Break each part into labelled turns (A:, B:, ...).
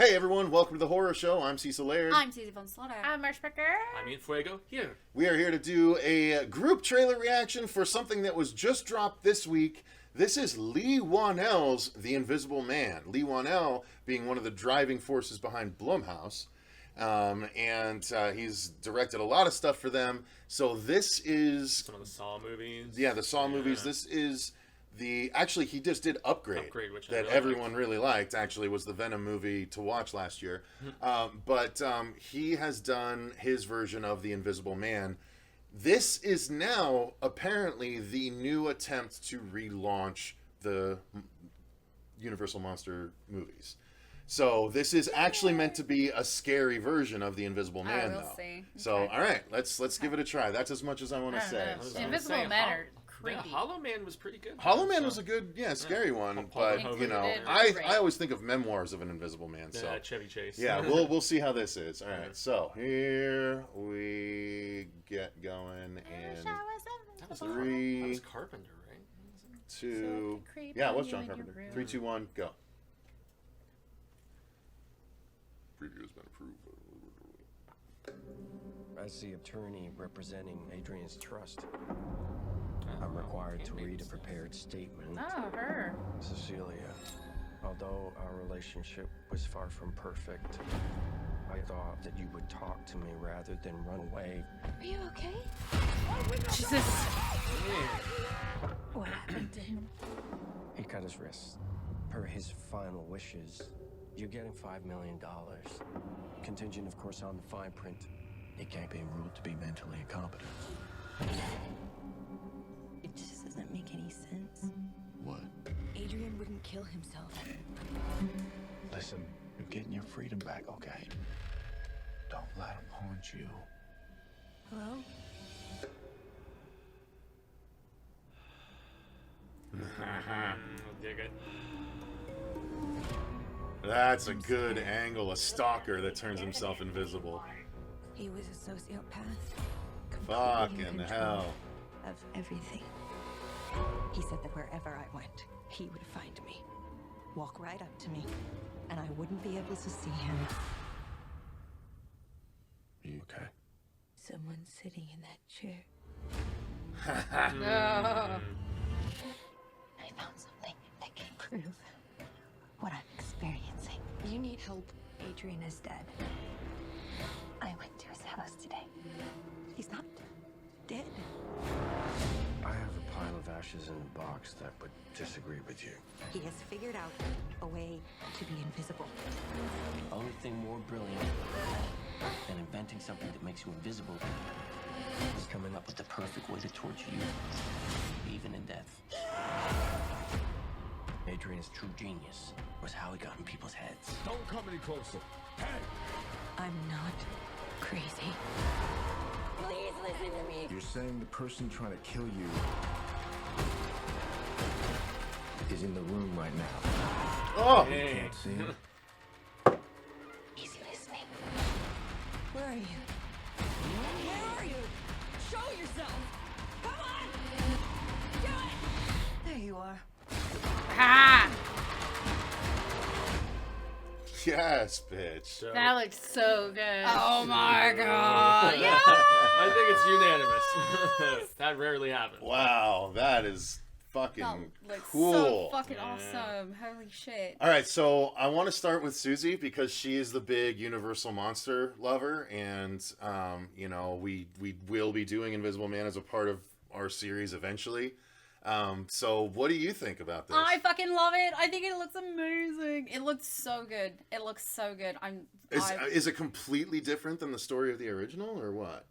A: Hey everyone, welcome to the Horror Show. I'm Cecil Laird.
B: I'm Susie von Slaughter.
C: I'm Marcia.
D: I'm Fuego here.
A: We are here to do a group trailer reaction for something that was just dropped this week. This is Leigh Whannell's The Invisible Man. Leigh Whannell being one of the driving forces behind Blumhouse. And he's directed a lot of stuff for them. So this is...
D: One of the Saw movies.
A: Yeah, the Saw movies. This is... Actually, he just did Upgrade
D: which
A: that
D: really
A: everyone really liked. Actually, was the Venom movie to watch last year. But he has done his version of The Invisible Man. This is now apparently the new attempt to relaunch the Universal Monster movies. So this is actually meant to be a scary version of The Invisible Man,
B: we'll
A: though.
B: see.
A: So,
B: Okay.
A: all right, let's give it a try. That's as much as I want to say.
D: know.
A: So.
C: The Invisible Men are creepy.
D: Yeah, Hollow Man was pretty good.
A: Hollow Man was a good, scary one, but you know, I always think of memoirs of an Invisible Man. So
D: Chevy Chase.
A: yeah, we'll see how this is. All right, so here we get going, and
D: That was
A: 3,
D: That was Carpenter, right?
A: 2, yeah, it was John Carpenter. 3, 2, 1, go. Preview has been approved.
E: As the attorney representing Adrian's trust, I'm required to read a prepared statement.
C: Oh, her.
E: Cecilia, although our relationship was far from perfect, I thought that you would talk to me rather than run away.
F: Are you okay?
C: Jesus.
F: What happened to him?
E: He cut his wrist. Per his final wishes, you're getting $5 million. Contingent, of course, on the fine print. He can't be ruled to be mentally incompetent.
F: It just doesn't make any sense.
A: What?
F: Adrian wouldn't kill himself.
G: Listen, you're getting your freedom back, okay? Don't let him haunt you.
F: Hello?
D: I'll dig it.
A: That's a good angle. A stalker that turns himself invisible.
F: He was a sociopath.
A: Fucking
F: Completely in control
A: hell.
F: Of everything. He said that wherever I went, he would find me. Walk right up to me, and I wouldn't be able to see him.
G: You okay?
F: Someone's sitting in that chair.
C: No.
F: I found something that can prove what I'm experiencing. You need help. Adrian is dead. I went to his house today. He's not dead.
E: I have a pile of ashes in a box that would disagree with you.
F: He has figured out a way to be invisible.
E: The only thing more brilliant than inventing something that makes you invisible is coming up with the perfect way to torture you, even in death. Adrian's true genius was how he got in people's heads.
G: Don't come any closer. Hey!
F: I'm not crazy. Please listen to me.
G: You're saying the person trying to kill you is in the room right now.
A: Oh!
G: You can't see him?
F: He's listening. Where are you? Where are you? Show yourself! Come on! Do it! There you are.
C: Ha!
A: Yes, bitch.
D: So,
C: That looks so good.
B: Oh my god! Yeah!
D: I think it's unanimous. That rarely happens.
A: Wow, that is fucking
B: That looks
A: cool.
B: so fucking awesome. Holy shit.
A: All right, so I want to start with Susie because she is the big Universal Monster lover, and you know, we will be doing Invisible Man as a part of our series eventually. So what do you think about this?
B: I fucking love it. I think it looks amazing. It looks so good. It looks so good.
A: Is it completely different than the story of the original, or what?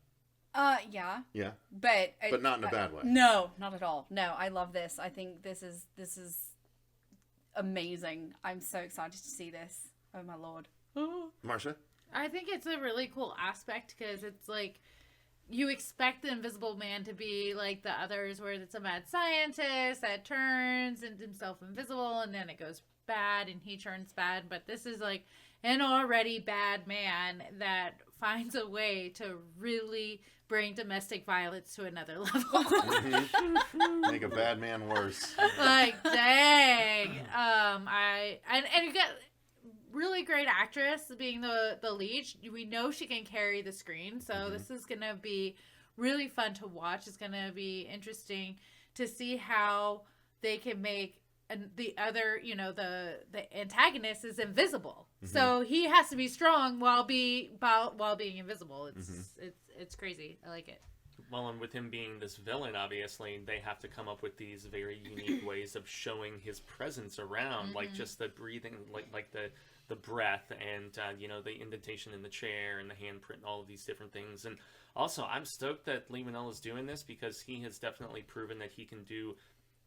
B: Yeah.
A: Yeah,
B: But
A: not in a bad way.
B: No, not at all. No, I love this. I think this is amazing. I'm so excited to see this. Oh my lord.
A: Marcia?
C: I think it's a really cool aspect because it's like you expect the Invisible Man to be like the others where it's a mad scientist that turns himself invisible and then it goes bad and he turns bad. But this is like an already bad man that finds a way to really bring domestic violence to another level.
A: Make a bad man worse.
C: Like, dang. And you got really great actress being the lead. We know she can carry the screen, so this is gonna be really fun to watch. It's gonna be interesting to see how they can make the other, the antagonist is invisible, so he has to be strong while being invisible. It's crazy. I like it.
D: Well, and with him being this villain, obviously, they have to come up with these very unique ways of showing his presence around, like just the breathing, like the breath, and the indentation in the chair and the handprint, and all of these different things. And also, I'm stoked that Leigh Whannell is doing this because he has definitely proven that he can do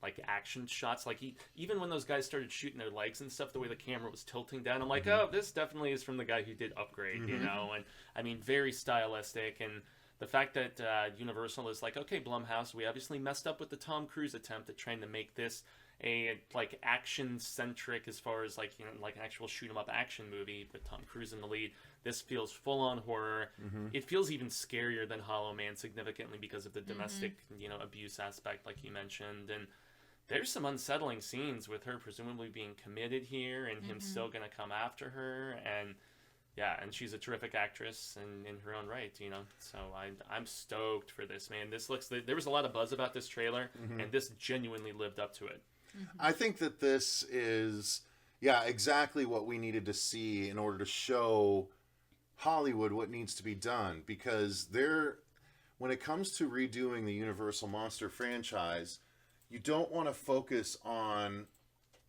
D: like action shots. Like even when those guys started shooting their legs and stuff, the way the camera was tilting down, I'm like, oh, this definitely is from the guy who did Upgrade, And I mean, very stylistic. And the fact that Universal is like, okay, Blumhouse, we obviously messed up with the Tom Cruise attempt at trying to make this a like action centric as far as like like an actual shoot 'em up action movie with Tom Cruise in the lead. This feels full on horror. It feels even scarier than Hollow Man significantly because of the domestic abuse aspect, like you mentioned. And there's some unsettling scenes with her presumably being committed here and him still gonna come after her. And yeah, and she's a terrific actress in her own right, So I'm stoked for this, man. This looks. There was a lot of buzz about this trailer, and this genuinely lived up to it.
A: I think that this is, exactly what we needed to see in order to show Hollywood what needs to be done. Because when it comes to redoing the Universal Monster franchise, you don't want to focus on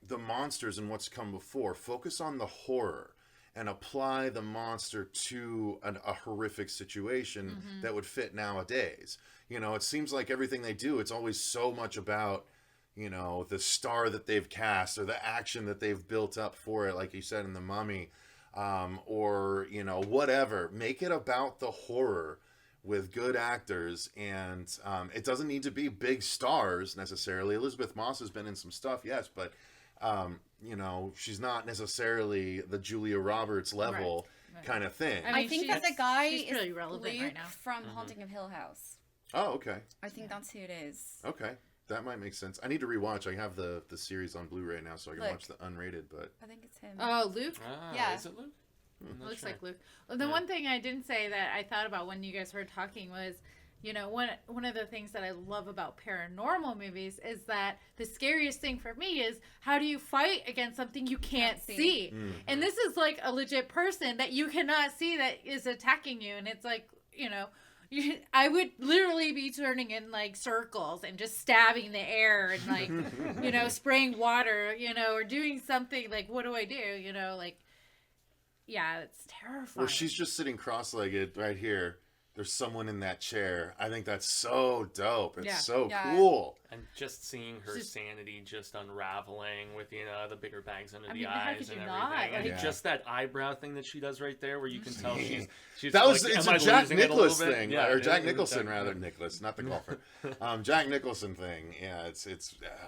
A: the monsters and what's come before. Focus on the horror and apply the monster to a horrific situation that would fit nowadays. It seems like everything they do, it's always so much about, the star that they've cast or the action that they've built up for it, like you said in The Mummy, or, whatever. Make it about the horror with good actors, and it doesn't need to be big stars necessarily. Elizabeth Moss has been in some stuff, yes, but she's not necessarily the Julia Roberts level kind of thing.
B: I think that the guy
C: she's really
B: is
C: relevant
B: Luke
C: right now.
B: from Haunting of Hill House.
A: Oh, okay.
B: I think that's who it is.
A: Okay. That might make sense. I need to rewatch. I have the series on Blu-ray now, so I can watch the unrated, but...
B: I think it's him.
C: Oh, Luke?
B: Yeah.
D: Is it Luke?
C: Looks like Luke. Well, the one thing I didn't say that I thought about when you guys were talking was, one of the things that I love about paranormal movies is that the scariest thing for me is how do you fight against something you can't see? And this is like a legit person that you cannot see that is attacking you, and it's like, I would literally be turning in like circles and just stabbing the air and like, spraying water, or doing something like, what do I do? Yeah, it's terrifying.
A: Or she's just sitting cross-legged right here. There's someone in that chair. I think that's so dope. It's so cool.
D: And just seeing her sanity just unraveling with, the bigger bags under the
C: how
D: eyes
C: could
D: and
C: you
D: everything.
C: not?
D: And just that eyebrow thing that she does right there where you can tell she's
A: that was,
D: like,
A: it's
D: am
A: a
D: I
A: Jack
D: losing it a little
A: Nicklaus
D: bit?
A: thing.
D: Yeah,
A: or Jack Nicholson, rather. Nicholas, not the golfer. Jack Nicholson thing. Yeah,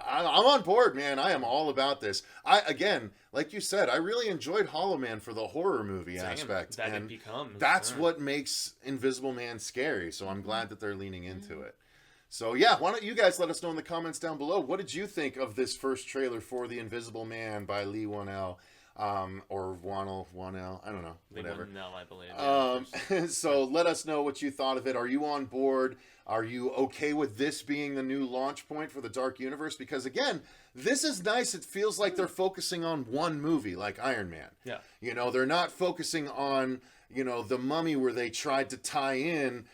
A: I'm on board, man. I am all about this. Again, like you said, I really enjoyed Hollow Man for the horror movie aspect.
D: That
A: and
D: it becomes.
A: That's what makes Invisible Man scary, so I'm glad that they're leaning into it. So yeah, why don't you guys let us know in the comments down below, what did you think of this first trailer for The Invisible Man by Leigh Whannell? Or Whannell, I don't know, whatever.
D: Leigh Whannell, I believe.
A: So let us know what you thought of it. Are you on board? Are you okay with this being the new launch point for the Dark Universe? Because again, this is nice. It feels like they're focusing on one movie, like Iron Man.
D: Yeah.
A: They're not focusing on, The Mummy, where they tried to tie in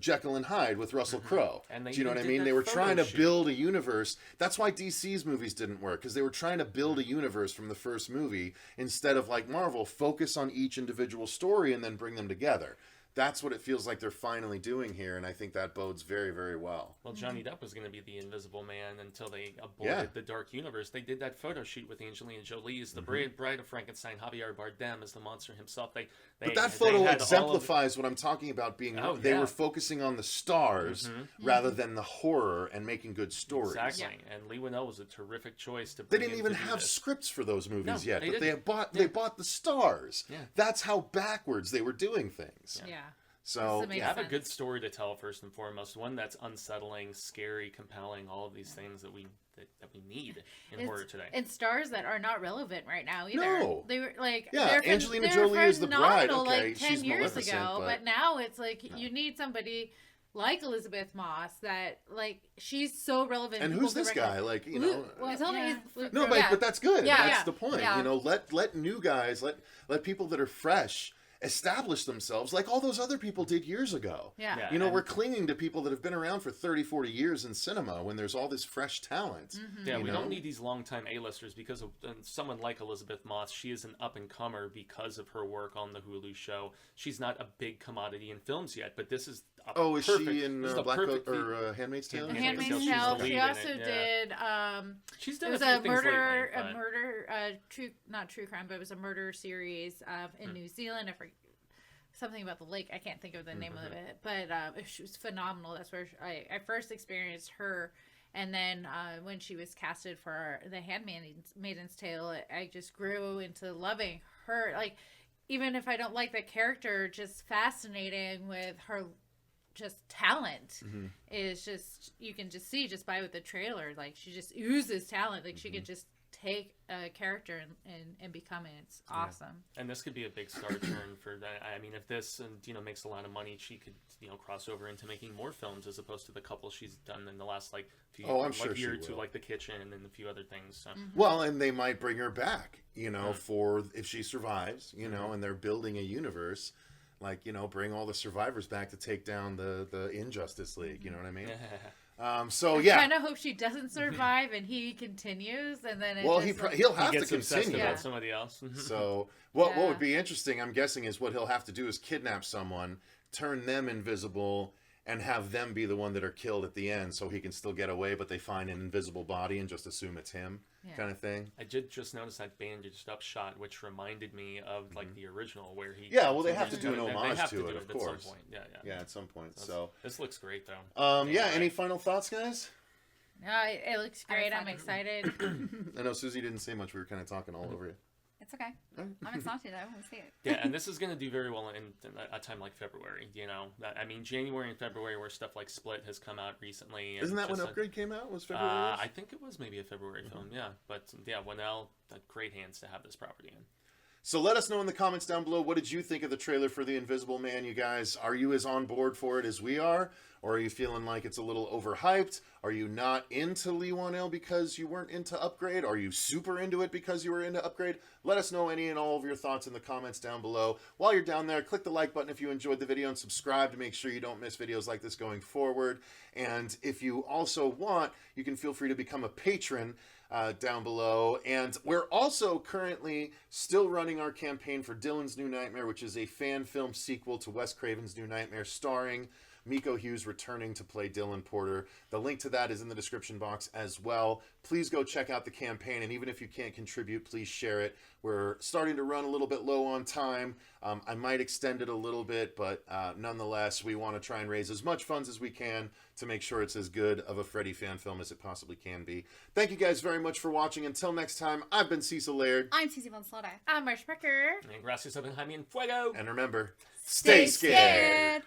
A: Jekyll and Hyde with Russell Crowe. Do you know what I mean? They were trying to build a universe. That's why DC's movies didn't work, because they were trying to build a universe from the first movie instead of, like Marvel, focus on each individual story and then bring them together. That's what it feels like they're finally doing here, and I think that bodes very, very well.
D: Well, Johnny Depp was going to be the Invisible Man until they aborted the Dark Universe. They did that photo shoot with Angelina Jolie as the Bride of Frankenstein, Javier Bardem as the monster himself.
A: But that photo exemplifies what I'm talking about being... they were focusing on the stars rather than the horror and making good stories.
D: Exactly, and Leigh Whannell was a terrific choice to
A: They
D: bring
A: didn't even have scripts for those movies yet,
D: they
A: but
D: didn't.
A: they bought the stars.
D: Yeah.
A: That's how backwards they were doing things.
C: Yeah.
A: So
C: This makes
D: Have a
C: sense.
D: good story to tell first and foremost. One that's unsettling, scary, compelling. All of these things that we need in horror today.
C: And stars that are not relevant right now either.
A: No.
C: They were like
A: Yeah, Angelina Jolie is the bride.
C: phenomenal,
A: Okay,
C: like 10
A: she's
C: years
A: Maleficent,
C: ago,
A: but-
C: but now it's like you need somebody like Elizabeth Moss that like she's so relevant.
A: And
C: people
A: who's this
C: recognize-
A: guy? Like, you
C: Lu-
A: know.
C: well,
B: It's only-
C: yeah,
B: Luke-
A: No,
C: yeah.
A: but that's good.
B: Yeah,
A: That's
B: yeah,
A: the point.
B: yeah.
A: You know, let new guys, let people that are fresh establish themselves like all those other people did years ago.
C: Yeah.
D: Yeah.
A: You know,
D: and-
A: we're clinging to people that have been around for 30, 40 years in cinema when there's all this fresh talent.
D: Yeah,
A: you
D: we
A: know?
D: don't need these longtime A-listers because of someone like Elizabeth Moss. She is an up-and-comer because of her work on the Hulu show. She's not a big commodity in films yet, but this is a
A: Oh, is
D: perfect,
A: she in
D: this is a
A: Black
D: perfect
A: Coat or Handmaid's Tale?
D: Handmaid's
C: Handmaid's
D: Tale, she's
C: Tale.
D: the lead
C: She
D: in
C: also
D: it, yeah.
C: did.
D: She's
C: It
D: done
C: was
D: a few
C: a
D: things
C: murder,
D: lately, but-
C: not true crime, but it was a murder series in New Zealand. I forget something about the lake. I can't think of the name of it, but she was phenomenal. That's where I first experienced her. And then when she was casted for The Handmaid's Tale, I just grew into loving her. Like, even if I don't like the character, just fascinating with her. Just talent is just, you can just see just by with the trailer, like she just oozes talent. Like she could just take a character and become it. It's awesome.
D: And this could be a big star turn for that. I mean, if this makes a lot of money, she could cross over into making more films as opposed to the couple she's done in the last few
A: Oh, I'm
D: like,
A: sure she
D: year or two,
A: will.
D: like The Kitchen and a few other things. So.
A: Well, and they might bring her back, for if she survives, and they're building a universe. Like, bring all the survivors back to take down the Injustice League. You know what I mean? So
C: I
A: yeah.
C: kind of hope she doesn't survive and he continues, and then
A: Well,
C: just,
A: he'll have
D: He
A: to
D: gets obsessed
A: continue.
D: about somebody else.
A: So what
C: Yeah.
A: would be interesting, I'm guessing, is what he'll have to do is kidnap someone, turn them invisible, and have them be the one that are killed at the end, so he can still get away. But they find an invisible body and just assume it's him, kind of thing.
D: I did just notice that bandaged up shot, which reminded me of the original where he.
A: Yeah, well, they have to do an
D: They
A: homage
D: have
A: to it,
D: do
A: of
D: at
A: course.
D: some point. Yeah.
A: Yeah, at some point. So
D: This looks great, though.
A: any final thoughts, guys?
C: No, it looks great. I'm excited.
A: I know Susie didn't say much. We were kind of talking all over you.
B: It's okay. I'm excited. I want to see it.
D: Yeah, and this is going to do very well in a time like February. I mean, January and February, where stuff like Split has come out recently. And
A: Isn't that when
D: just
A: Upgrade came out? Was February?
D: I think it was maybe a February film. Yeah, but Whannell, great hands to have this property in.
A: So let us know in the comments down below, what did you think of the trailer for The Invisible Man, you guys? Are you as on board for it as we are? Or are you feeling like it's a little overhyped? Are you not into Leigh Whannell because you weren't into Upgrade? Are you super into it because you were into Upgrade? Let us know any and all of your thoughts in the comments down below. While you're down there, click the like button if you enjoyed the video and subscribe to make sure you don't miss videos like this going forward. And if you also want, you can feel free to become a patron down below. And we're also currently still running our campaign for Dylan's New Nightmare, which is a fan film sequel to Wes Craven's New Nightmare, starring Miko Hughes returning to play Dylan Porter. The link to that is in the description box as well. Please go check out the campaign, and even if you can't contribute, please share it. We're starting to run a little bit low on time. I might extend it a little bit, but nonetheless, we want to try and raise as much funds as we can to make sure it's as good of a Freddy fan film as it possibly can be. Thank you guys very much for watching. Until next time, I've been Cecil Laird.
B: I'm Susie von Slaughter.
C: I'm Marcia Becker.
D: And gracias a Jaime and Fuego.
A: And remember,
B: Stay
A: stay scared.
B: scared.